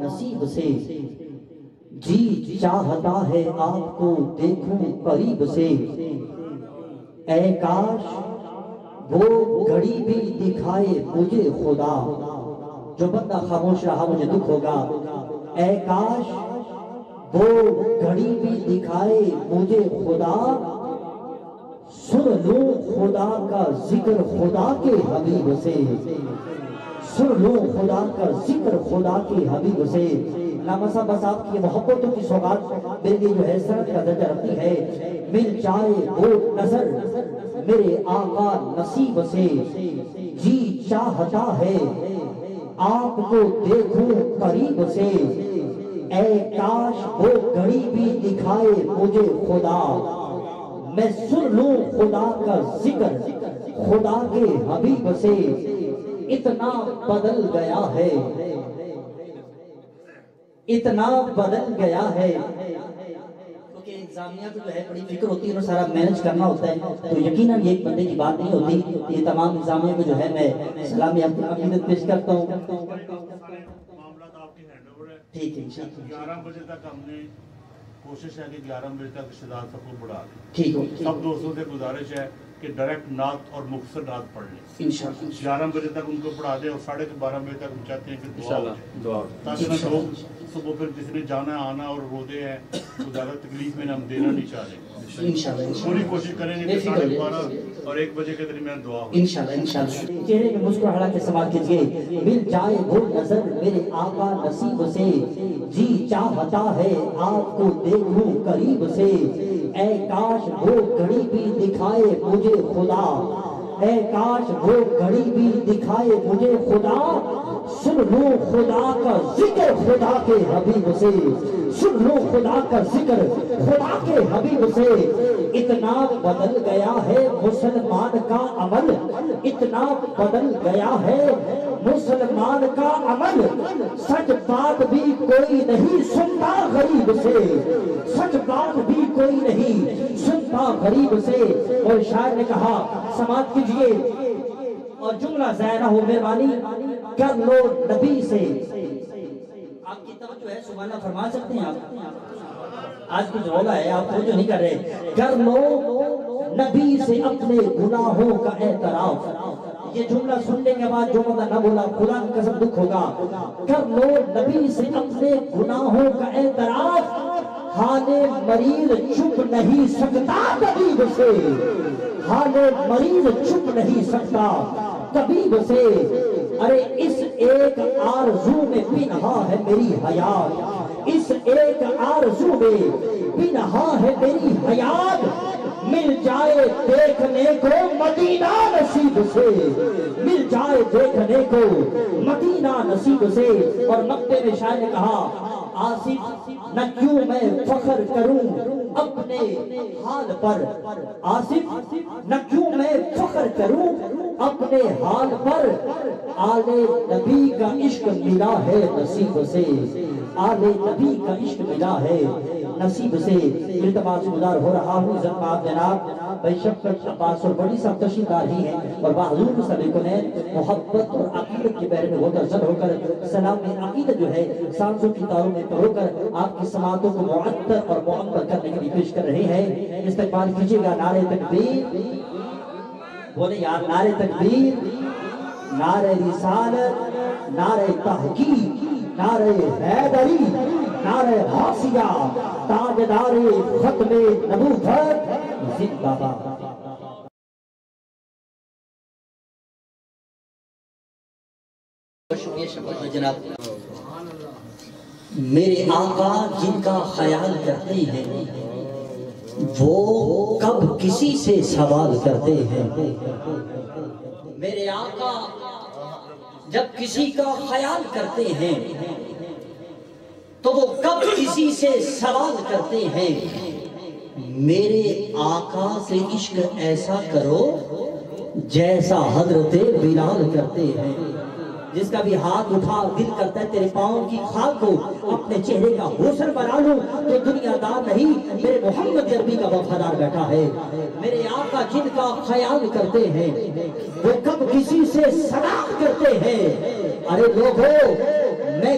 نصیب سے جی چاہتا ہے آپ کو دیکھوں قریب سے، اے کاش وہ گھڑی بھی دکھائے مجھے خدا، جو بندہ خاموش رہا مجھے دکھ ہوگا، اے کاش وہ گھڑی بھی دکھائے مجھے خدا، سن لوں خدا کا ذکر خدا کے حبیب سے، سن لوں خدا کا ذکر خدا کے حبیب سے۔ علامہ صاحب بس آپ کی محبتوں کی سوغات میرے لیے جو ہے سند کا درجہ رکھتی ہے، مل جائے وہ نظر میرے آقا نصیب سے، جی چاہتا ہے آپ کو دیکھوں قریب سے، اے کاش وہ گھڑی بھی دکھائے مجھے خدا، میں سن لوں خدا کا ذکر خدا کے حبیب سے، اتنا بدل گیا ہے، اتنا بدل گیا ہے، کیونکہ انتظامیہ کو جو ہے بڑی فکر ہوتی ہے اور سارا مینج کرنا ہوتا ہے، تو یقیناً یہ ایک بندے کی بات نہیں ہوتی، یہ تمام انتظامیہ کو جو ہے میں سلامی عقیدت پیش کرتا ہوں۔ معاملات آپ کی ہینڈ اوور ہے، ٹھیک ہے، 11 بجے تک ہم نے کوشش ہے کہ 11 بجے تک اشتداد سب کو بڑھا دیں، ٹھیک ہو، سب دوستوں سے گزارش ہے کہ ڈائریکٹ نعت اور مختصر نعت پڑھ لیں انشاءاللہ، 11 بجے تک ان کو پڑھا دیں اور 12:30 بجے تک ہم چاہتے ہیں کہ دعا تاکہ لوگ صبح پھر کسی نے جانا آنا اور روزے ہیں تو زیادہ تکلیف میں ہم دینا نہیں چاہ رہے، پوری کوشش کریں گے کہ 12:30 اور 1 بجے کے درمیان دعا ہو انشاءاللہ۔ چہرے میں مسکراہٹا کے سماعت کیجئے، مل جائے وہ نظر میرے آقا نصیب سے، جی چاہتا ہے آپ کو دیکھوں قریب سے، اے کاش وہ گھڑی بھی دکھائے مجھے خدا، اے کاش وہ گھڑی بھی دکھائے مجھے خدا، سن لوں خدا کا ذکر خدا کے حبیب سے، سن لوں خدا کا ذکر خدا کے حبیب سے، اتنا بدل گیا ہے مسلمان کا عمل، اتنا بدل گیا ہے مسلمان کا عمل، سچ بات بھی کوئی نہیں سنتا غریب سے، سچ بات بھی کوئی نہیں سنتا غریب سے۔ اور شاعر نے کہا سماعت کیجئے اور جملہ ضائع نہ ہو مہربانی، کر لو نبی سے، آپ کی توجہ ہے سبحانہ فرما سکتے ہیں آپ، آج کچھ رولا ہے آپ توجہ نہیں کر رہے، کر لو نبی سے اپنے گناہوں کا اعتراف، یہ جملہ سننے کے بعد جو بندہ نہ بولا خدا کی قسم دکھ ہوگا، کر لو نبی سے اپنے گناہوں کا اعتراف، حال مریض چھپ نہیں سکتا طبیب سے، حال مریض چھپ نہیں سکتا طبیب سے، ارے اس ایک آرزو میں پنہا ہے میری حیات، اس ایک آرزو میں پنہا ہے میری حیات، مل جائے دیکھنے کو مدینہ نصیب سے، مل جائے دیکھنے کو مدینہ نصیب سے۔ اور مکتے میں شاعر نے کہا آصف نہ کیوں میں فخر کروں اپنے حال پر، آصف نہ کیوں میں فخر کروں اپنے حال پر، آل نبی کا عشق ملا ہے نصیب سے، آل نبی کا عشق ملا ہے نصیب سے۔ التماس گزار ہو رہا ہوں عزت مآب جناب بھائی شفقت عباس اور بڑی صاحب تشریف لا رہی ہیں اور بحضور سبھی کو نے محبت اور عقیدت کے بارے میں ہوتا زد ہو کر سلام عقیدت جو ہے سانسوں کی تاروں میں پرو کر آپ کی سماعتوں کو معطر اور معمر کرنے کے لیے پیش کر رہے ہیں۔ استقبال کیجئے گا نعرہ تکبیر، بولے یار نعرہ تکبیر، نعرہ رسالت، نعرہ تحقیق، نعرہ حیدری، نعرہ غوثیہ، تاجدار ختم نبوت زندہ باد۔ شکریہ شکریہ جناب۔ میرے آقا جن کا خیال کرتے ہیں وہ کب کسی سے سوال کرتے ہیں، میرے آقا جب کسی کا خیال کرتے ہیں تو وہ کب کسی سے سوال کرتے ہیں، میرے آقا سے عشق ایسا کرو جیسا حضرت بلال کرتے ہیں، جس کا بھی ہاتھ اٹھا دل کرتا ہے تیرے پاؤں کی خاک کو اپنے چہرے کا حسن بنا لوں، تو دنیا دار نہیں میرے محمد عربی کا وفادار بیٹھا ہے۔ میرے آقا جن کا خیال کرتے ہیں وہ کب کسی سے سلام کرتے ہیں، ارے لوگوں میں